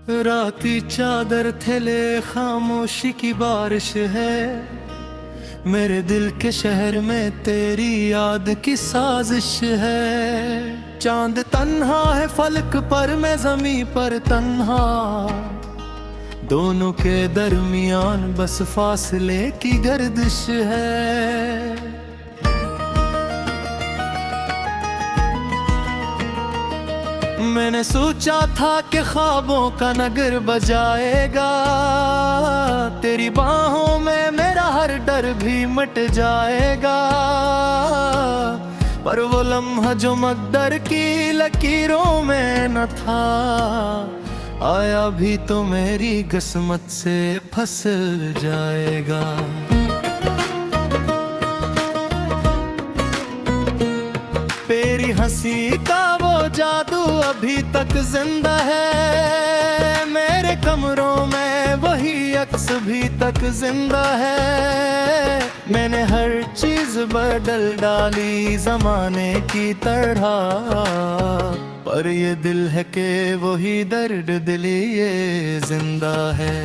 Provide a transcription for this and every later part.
राती चादर थैले खामोशी की बारिश है। मेरे दिल के शहर में तेरी याद की साजिश है। चांद तन्हा है फलक पर, मैं जमी पर तन्हा। दोनों के दरमियान बस फासले की गर्दिश है। मैंने सोचा था कि ख्वाबों का नगर बजाएगा। तेरी बाहों में मेरा हर डर भी मिट जाएगा। पर वो लम्हा जो मकदर की लकीरों में न था, आया भी तो मेरी किस्मत से फंस जाएगा। तेरी हंसी का वो जादू अभी तक जिंदा है। मेरे कमरों में वही अक्स भी तक जिंदा है। मैंने हर चीज बदल डाली जमाने की तरह, पर ये दिल है कि वही दर्द दिली ये जिंदा है।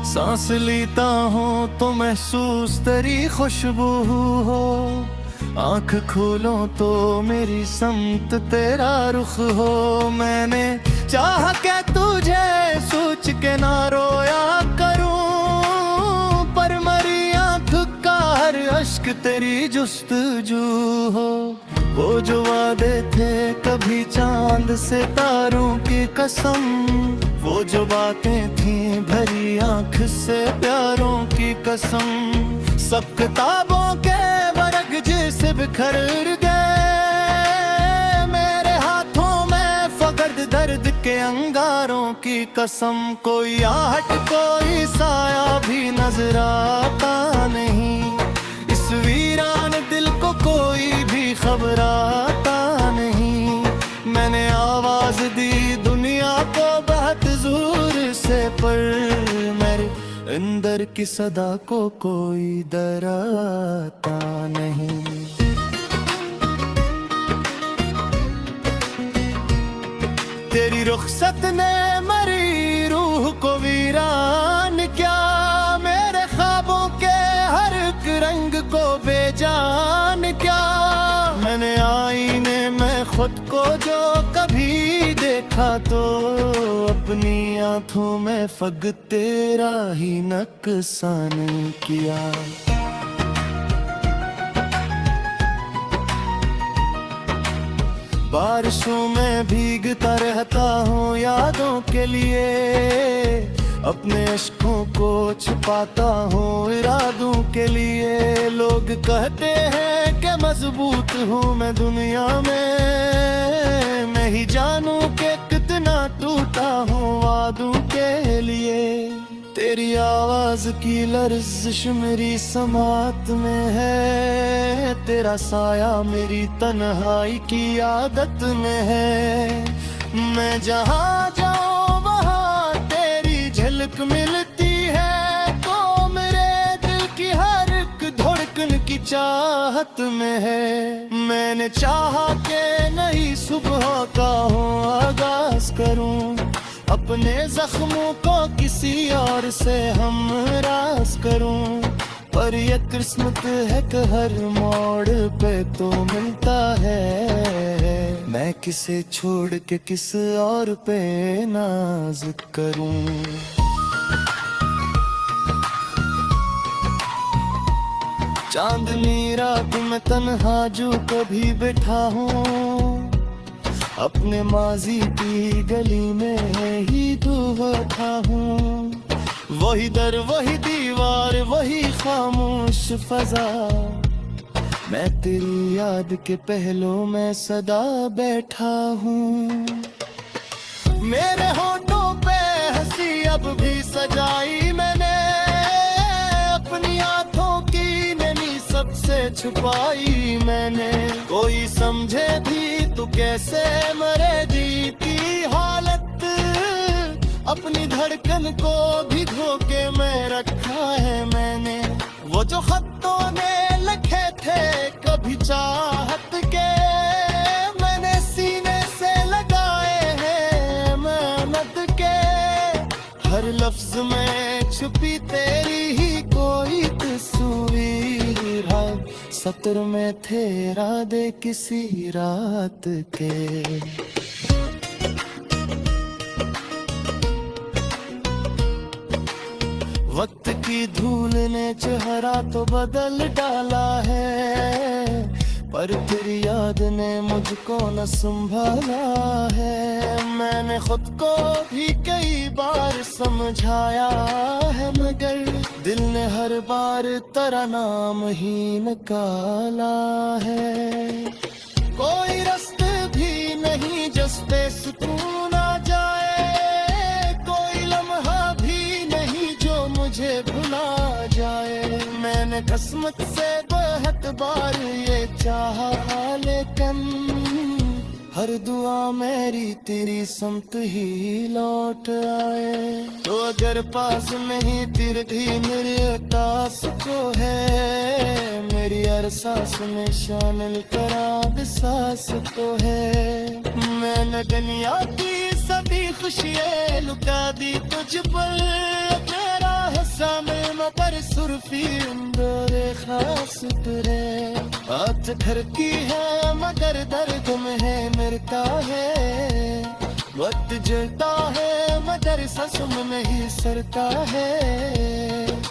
सांस लेता हूँ तो महसूस तेरी खुशबू हो। आँख खोलो तो मेरी समत तेरा रुख हो। मैंने चाहा के तुझे सोच के ना रोया करूँ, पर मरी आँख का हर अश्क तेरी जुस्तजू हो। वो जो वादे थे कभी चांद से तारों की कसम, वो जो बातें थी भरी आंख से प्यारों की कसम, सब किताबों के वर्ग जैसे बिखर गए। मेरे हाथों में फकत दर्द के अंगारों की कसम। कोई आहट कोई साया भी नजर आता नहीं। इस वीरान दिल को कोई भी खबर आता नहीं। मैंने आवाज दी दुनिया को बहुत जोर से, पर मेरे अंदर की सदा को कोई डराता नहीं। तेरी रुखसत ने मरी रूह को वीरान क्या, मेरे ख्वाबों के हर एक रंग को बेजान क्या। मैंने आईने में खुद को जो कभी देखा, तो अपनी आंखों में फग तेरा ही नुकसान किया। बारिशों में भीगता रहता हूँ यादों के लिए। अपने इश्कों को छुपाता हूँ इरादों के लिए। लोग कहते हैं कि मजबूत हूँ मैं दुनिया में, मैं ही जानूं कि कितना टूटा हूँ वादों के लिए। तेरी आवाज की लर्जिश मेरी समात में है। तेरा साया मेरी तन्हाई की आदत में है। मैं जहाँ जाऊँ वहाँ तेरी झलक मिलती है, तो मेरे दिल की हर एक धड़कन की चाहत में है। मैंने चाहा कि नई सुबह का हूँ आगाज करूँ, अपने जख्मों को किसी और से हम रास करूं। पर ये किस्मत है कि हर मोड़ पे तो मिलता है। मैं किसे छोड़ के किस और पे नाज करूं। चांदनी रात में तन्हा जो कभी बैठा हूँ, अपने माजी की गली में ही बैठा हूँ। वही दर वही दीवार वही खामोश फजा, मैं तेरी याद के पहलों में सदा बैठा हूँ। मेरे होठों पे हंसी अब भी सजाई मैंने, अपनी आंखों की नमी सबसे छुपाई मैंने। कोई समझे भी तो कैसे मरे जी की हालत, अपनी धड़कन को भिगो के मैं रखा है मैंने। वो जो खतों ने लिखे थे कभी चाहत के, मैंने सीने से लगाए हैं मेहनत के। हर लफ्ज में छुपी तेरी ही कोई तस्वीर है, सत्र में थे इरादे किसी रात के। वक्त की धूल ने चेहरा तो बदल डाला है, पर तेरी याद ने मुझको न संभाला है। मैंने खुद को भी कई बार समझाया है, मगर दिल ने हर बार तेरा नाम ही निकाला है। कोई रास्ते भी नहीं जिस पे सुकून आ जाए, कोई लम्हा भी नहीं जो मुझे भुला जाए। मैंने किस्मत से बहुत बार ये चाहा, लेकिन हर दुआ मेरी तेरी समत ही लौट आए। तो अगर पास में ही तेरे भी मेरे तास को है, मेरी हर सांस में शामिल करा सांस को है। मैंने दुनिया की सभी खुशियाँ लुटा दी तुझ पर, तेरा हिस्सा में मगर सुर्फी अंदर खास तुरे। बात घर की है मगर दर्द में है मरता है, वक्त जलता है मगर सांसों में नहीं सरता है।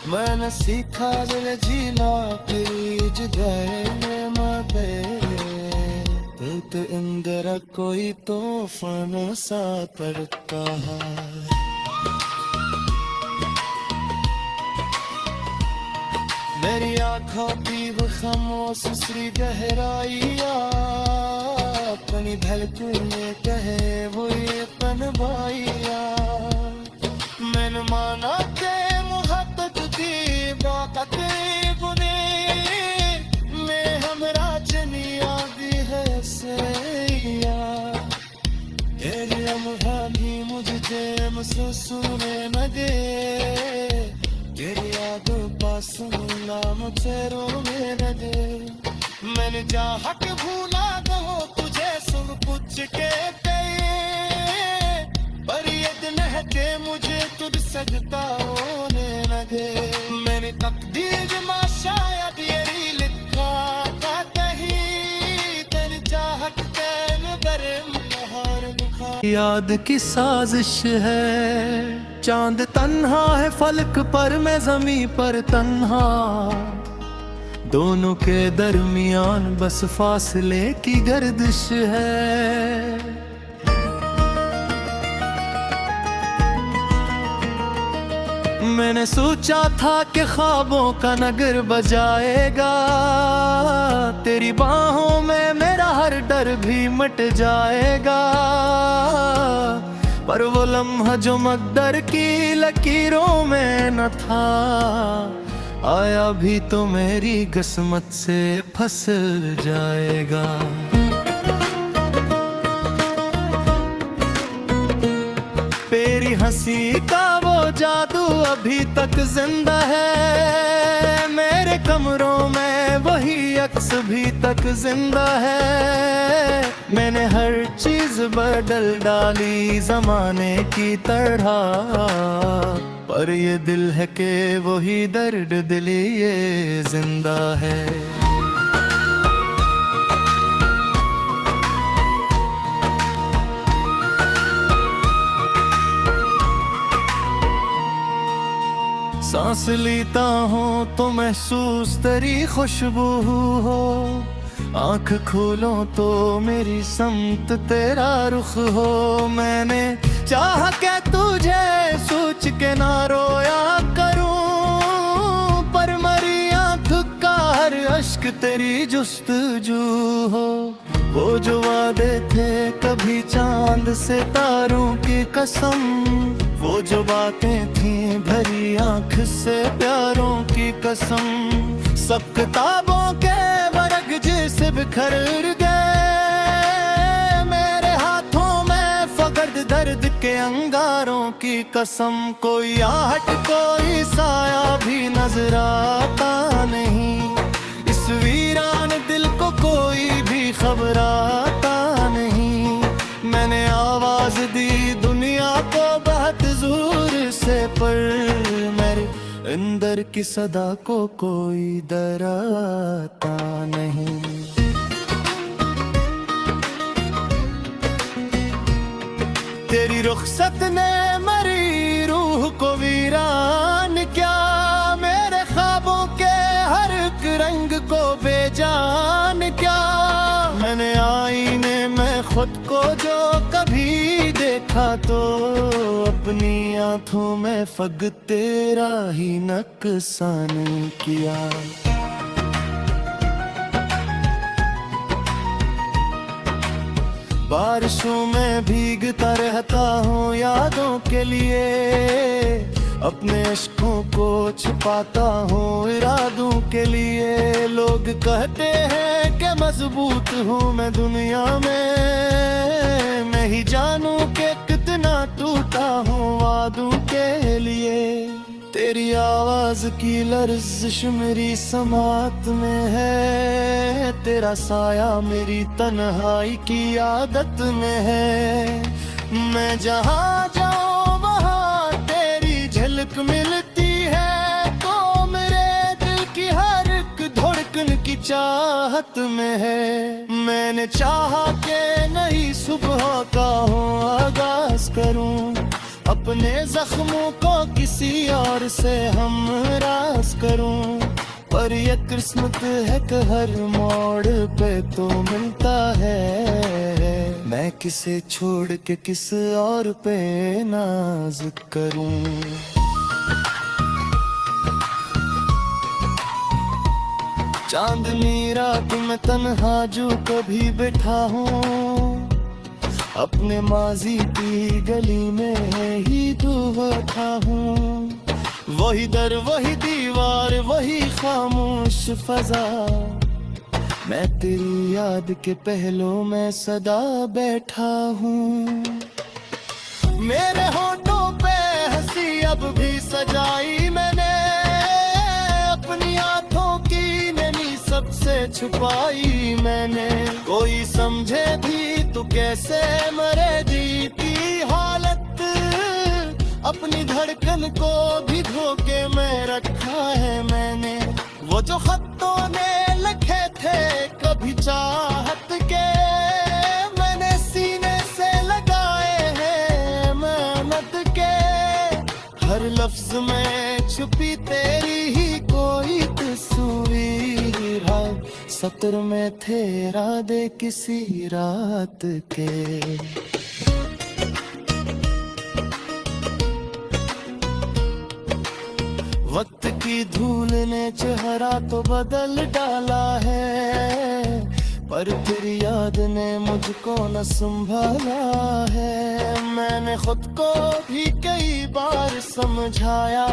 मैंने सीखा दिल जीना फिर जुदाई में माते, तो अंदर कोई तूफान सा पड़ता है। मेरी आँखों की वो खामोश सी गहराइया, अपनी धड़कने कहे वो ये पनवाइया। मैंने माना के मोहब्बत की बात बुने में हमरा चनिया दी है सैया। तेरी लम्हा भी मुझे महसूस न दे, तेरी यादों पास नाम तेरो मेरा दे। मैंने चाहा कि भूला दो तुझे सब कुछ के पे, पर ये दिन है कि मुझे तुझ सजता होने न दे। मैंने तकदीर में शायद ये लिखा था कहीं, तेरी चाहत कैन बरे महान लिखा। याद की साजिश है, चांद तन्हा है फलक पर, मैं ज़मीं पर तन्हा। दोनों के दरमियान बस फासले की गर्दिश है। मैंने सोचा था कि ख्वाबों का नगर बजाएगा, तेरी बाहों में मेरा हर डर भी मिट जाएगा। पर वो लम्हा जो मकदर की लकीरों में न था, आया भी तो मेरी किस्मत से फंस जाएगा। तेरी हंसी का वो जादू अभी तक जिंदा है, मेरे कमरों में वही अक्स भी तक जिंदा है। मैंने हर चीज बदल डाली जमाने की तरह, पर ये दिल है कि वही दर्द दिली ये जिंदा है। सांस लेता हूँ तो महसूस तेरी खुशबू हो, आँख खोलो तो मेरी समत तेरा रुख हो। मैंने चाहा के तुझे सोच के ना रोया करूं, पर मरी आँख का हर अश्क तेरी जुस्तजू हो। वो जो वादे थे कभी चांद से तारों की कसम, वो जो बातें थी भरी आँख से प्यारों की कसम, सब किताबों के वर्ग जैसे बिखर गए। मेरे हाथों में दर्द दर्द के अंगारों की कसम, कोई आहट कोई साया भी नजर आता नहीं। इस वीरान दिल को कोई भी खबर आता नहीं। मैंने आवाज दी दुनिया को बहुत जोर से, पर मेरे अंदर की सदा को कोई डराता नहीं। तेरी रुखसत ने मरी रूह को वीरान क्या, मेरे ख्वाबों के हर एक रंग को बेजान क्या। मैंने आईने में खुद को जो कभी देखा, तो अपनी आंखों में फग तेरा ही नुकसान किया। बारिशों में भीगता रहता हूँ यादों के लिए, अपने इश्कों को छिपाता हूँ इरादों के लिए। लोग कहते हैं कि मजबूत हूँ मैं दुनिया में, मैं ही जानूं कि कितना टूटा हूँ वादों के लिए। तेरी आवाज की लर्जिश मेरी समात में है, तेरा साया मेरी तन्हाई की आदत में है। मैं जहाँ जाऊँ वहाँ तेरी झलक मिलती है, तो मेरे दिल की हर एक धड़कन की चाहत में है। मैंने चाहा कि नई सुबह का हो आगाज करूँ, अपने जख्मों को किसी और से हम रास करूं। पर ये किस्मत है कि हर मोड़ पे तो मिलता है, मैं किसे छोड़ के किस और पे नाज करूं। चांदनी रात में तन्हा जो कभी बैठा हूँ, अपने माजी की गली में ही बैठा हूँ। वही दर वही दीवार वही खामोश फजा, मैं तेरी याद के पहलों में सदा बैठा हूँ। मेरे होठों पे हंसी अब भी सजाई मैंने, अपनी आंखों की नमी सबसे छुपाई मैंने। कोई समझे भी तो कैसे मरे जी की हालत, अपनी धड़कन को भी धोके में रखा है मैंने। वो जो खत्तों ने लिखे थे कभी चाहत के, मैंने सीने से लगाए हैं मेहनत के। हर लफ्ज में छुपी तेरी ही कोई तस्वीर है, सतर में थे इरादे किसी रात के। वक्त की धूल ने चेहरा तो बदल डाला है, पर तेरी याद ने मुझको न संभाला है। मैंने खुद को भी कई बार समझाया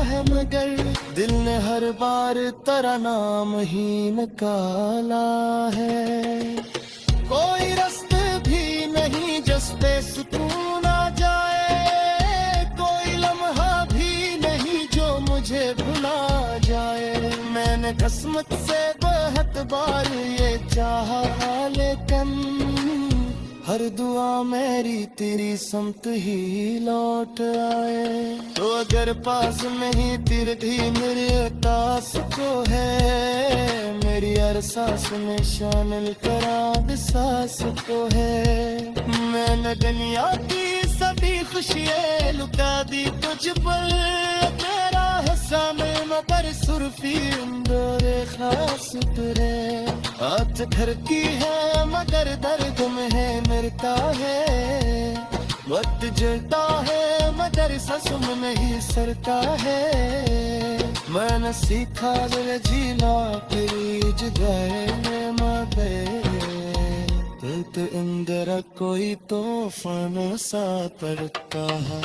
है, मगर दिल ने हर बार तेरा नाम ही निकाला है। कोई रास्ते भी नहीं जिस पे सुकून आ जाए, कोई लम्हा भी नहीं जो मुझे भुला जाए। मैंने किस्मत से बहुत बार ये चाहा, लेकिन हर दुआ मेरी तेरी समत ही लौट आए। तो अगर पास में ही तेरे भी मेरे तास को है, मेरी हर सांस में शामिल करा सांस को है। मैंने दुनिया की सभी खुशियाँ लुटा दी तुझ पर, तेरा हिस्सा में मगर सुर्फी अंदर खास तुरे। हाथ धरती है मगर दर्द में है मरता है, वक्त जलता है मगर ससुम नहीं सरता है। मैंने सीखा दिल जीना तेरी जुदाई में मगर, दिल के अंदर कोई तूफान सा पड़ता है।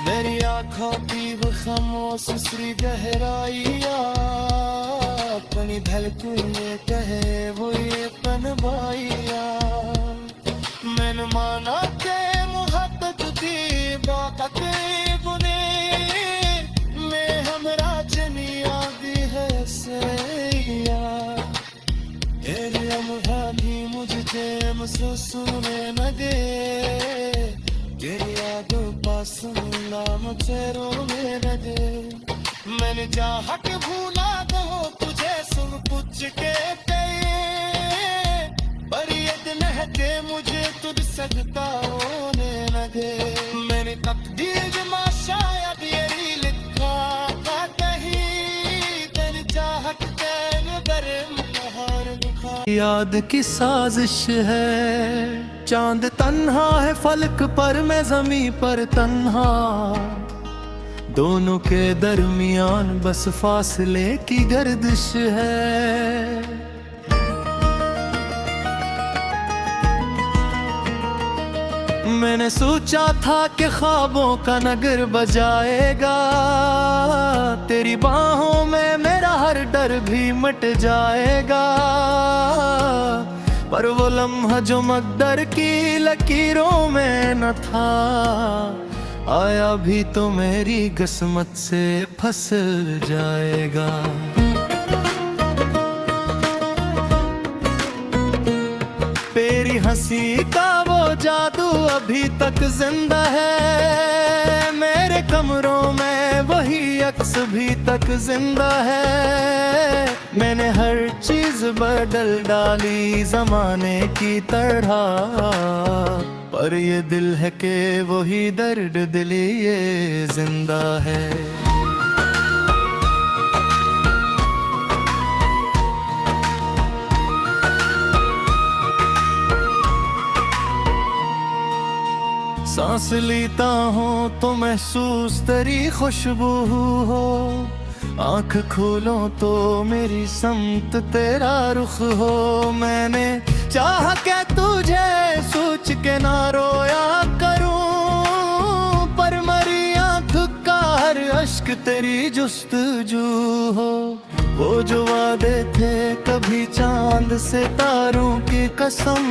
मेरी आँखों की वो खामोश श्री गहराइया अपनी धड़कने कहे वो ये पनवाइया मैंने माना के मोहब्बत दी बात बुने मैं हमरा जनिया दी है सैया तेरे लम्हा भी मुझे महसूस सुने न दे तेरी यादों पास नाम चेहरों में न दे मैंने चाहा के भूला दो तुझे सुन पूछ के पर ये दिन है के मुझे तुझ सकता होने न दे मैंने तकदीर जमा शायद ये लिखा था कहीं तेरी चाहत तेरे बरे महान दिखा याद की साजिश है चांद तन्हा है फलक पर मैं ज़मीं पर तन्हा दोनों के दरमियान बस फासले की गर्दिश है मैंने सोचा था कि ख्वाबों का नगर बजाएगा तेरी बाहों में मेरा हर डर भी मिट जाएगा पर वो लम्हा जो मकदर की लकीरों में न था आया भी तो मेरी किस्मत से फसल जाएगा तेरी हंसी का वो जादू अभी तक जिंदा है मेरे कमरों में वही अक्स भी तक जिंदा है मैंने हर चीज बदल डाली जमाने की तरह पर ये दिल है कि वही दर्द दिली ये जिंदा है सांस लेता हूँ तो महसूस तेरी खुशबू हो आँख खोलो तो मेरी समत तेरा रुख हो मैंने चाहा के तुझे सोच के ना रोया करूं पर मरी आँख का हर अश्क तेरी जुस्तजू हो वो जो वादे थे कभी चांद से तारों की कसम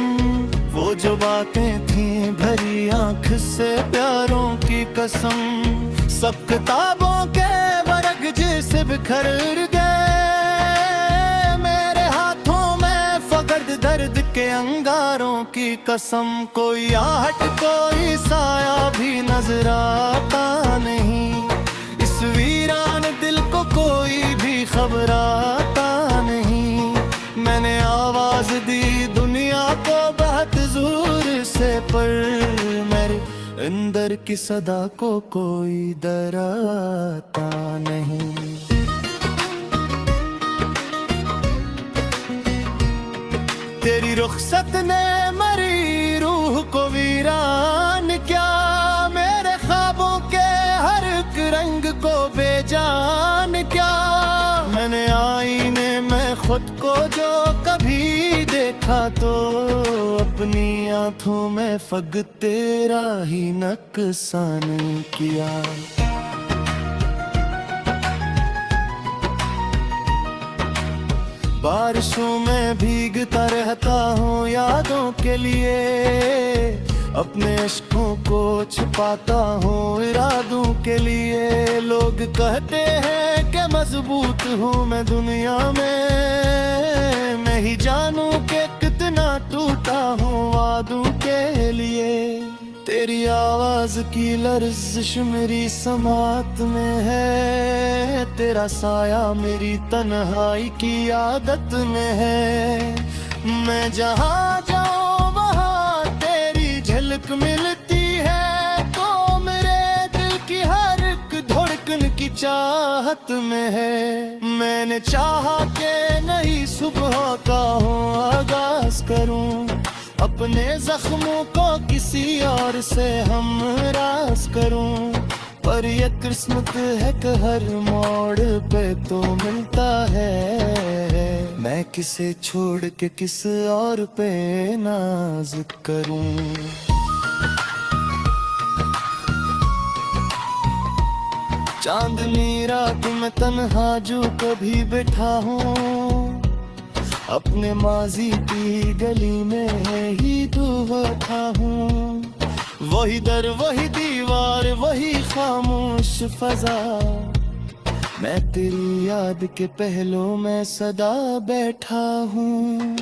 वो जो बातें थी भरी आंख से प्यारों की कसम सब किताबों के वर्ग जैसे बिखर गए मेरे हाथों में फकड़ दर्द के अंगारों की कसम कोई आहट कोई साया भी नजर आता नहीं इस वीरान दिल को कोई भी खबर आता नहीं मैंने आवाज दी दुनिया को बहुत जोर से पर मेरे अंदर की सदा को कोई डराता नहीं तेरी रुखसत ने मरी रूह को वीरान क्या मेरे ख्वाबों के हर एक रंग को बेजान क्या मैंने आईने में खुद को जो कभी देखा तो अपनी आंखों में फग तेरा ही नुकसान किया बारिशों में भीगता रहता हूँ यादों के लिए अपने इश्कों को छुपाता हूँ इरादों के लिए लोग कहते हैं कि मजबूत हूँ मैं दुनिया में मैं ही जानूं कि कितना टूटा हूँ वादों के लिए तेरी आवाज की लर्जिश मेरी समात में है तेरा साया मेरी तन्हाई की आदत में है मैं जहाँ जाऊँ वहाँ तेरी झलक मिलती है तो मेरे दिल की हर एक धड़कन की चाहत में है मैंने चाहा के नई सुबह का हूँ आगाज करूँ अपने जख्मों को किसी और से हम रास करूं पर ये किस्मत है कि हर मोड़ पे तो मिलता है मैं किसे छोड़ के किस और पे नाज करूं चांदनी रात में तन्हा जो कभी बैठा हूँ, अपने माजी की गली में ही दुआ था हूँ। वही दर वही दीवार वही खामोश फजा, मैं तेरी याद के पहलू में सदा बैठा हूँ।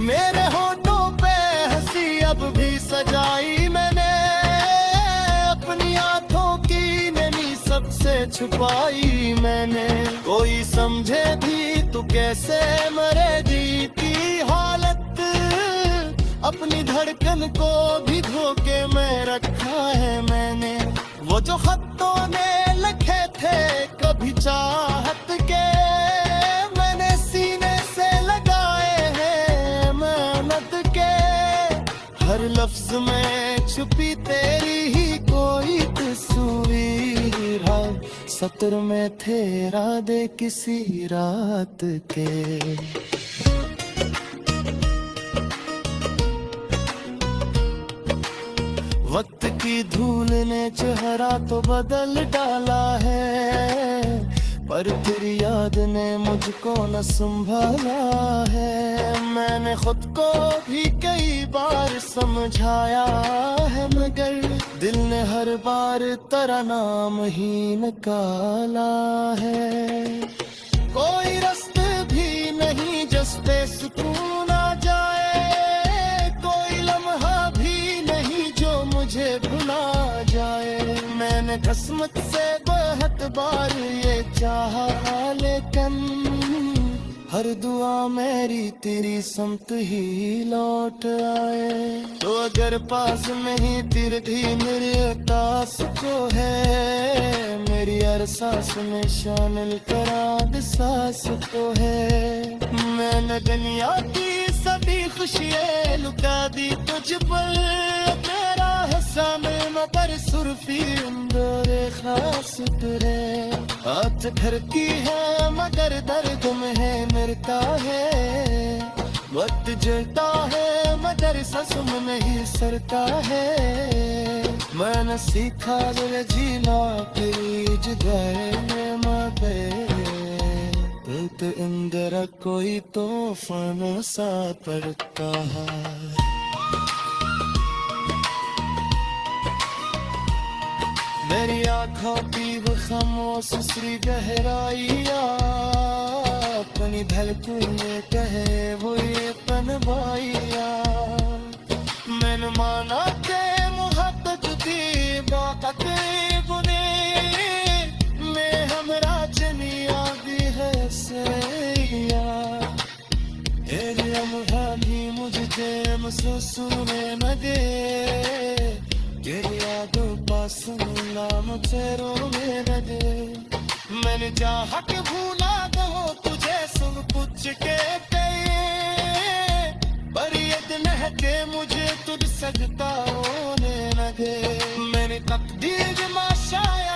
मेरे होठों पे हंसी अब भी सजाई मैंने, अपनी आंखों की नमी सबसे छुपाई मैंने। कोई समझे भी तू कैसे मरेगी की हालत, अपनी धड़कन को भी धोके में रखा है मैंने। वो जो खतों ने लिखे थे कभी चाहत के, मैंने सीने से लगाए हैं मेहनत के। हर लफ्ज में छुपी तेरी ही कोई तस्वीर है, सत्र में थे इरादे किसी रात के। वक्त की धूल ने चेहरा तो बदल डाला है, पर तेरी याद ने मुझको न संभाला है। मैंने खुद को भी कई बार समझाया है, मगर दिल ने हर बार तेरा नाम ही निकाला है। कोई रास्ते भी नहीं जिसपे सुकून आ जाए, मुझे भुला जाए। मैंने किस्मत से बहुत बार ये चाहा, लेकिन हर दुआ मेरी तेरी समत ही लौट आए। तो अगर पास में ही तेरे भी मेरे एहसास को है, मेरी हर सांस में शामिल करा सांस को है। मैंने दुनिया की सभी खुशियाँ लुटा दी तुझ पर, तेरा सामने मगर सुर्फी अंदर खास तुरे। हाथ धरती है मगर दर्द में है मरता है, वक्त जलता है मगर सांस में नहीं सरता है। मैंने सीखा दिल जीना तेरी जुदाई में मगर, तो अंदर कोई तूफान सा पड़ता है। मेरी आँखों की वो खामोश सी गहराइयाँ, अपनी धड़कन में कहे वो ये पनवाइया। मैंने माना के मोहब्बत की बात बुने में हमरा जनिया भी है सैया। तेरी लम्हा भी मुझे महसूस न दे, तेरी यादों पास नाम तेरो मेरा दे। मैंने चाहा के भूला दो तुझे सुन पूछ के पे, पर ये दिन है के मुझे तुझ सजता होने न दे। मैंने तकदीर में शायद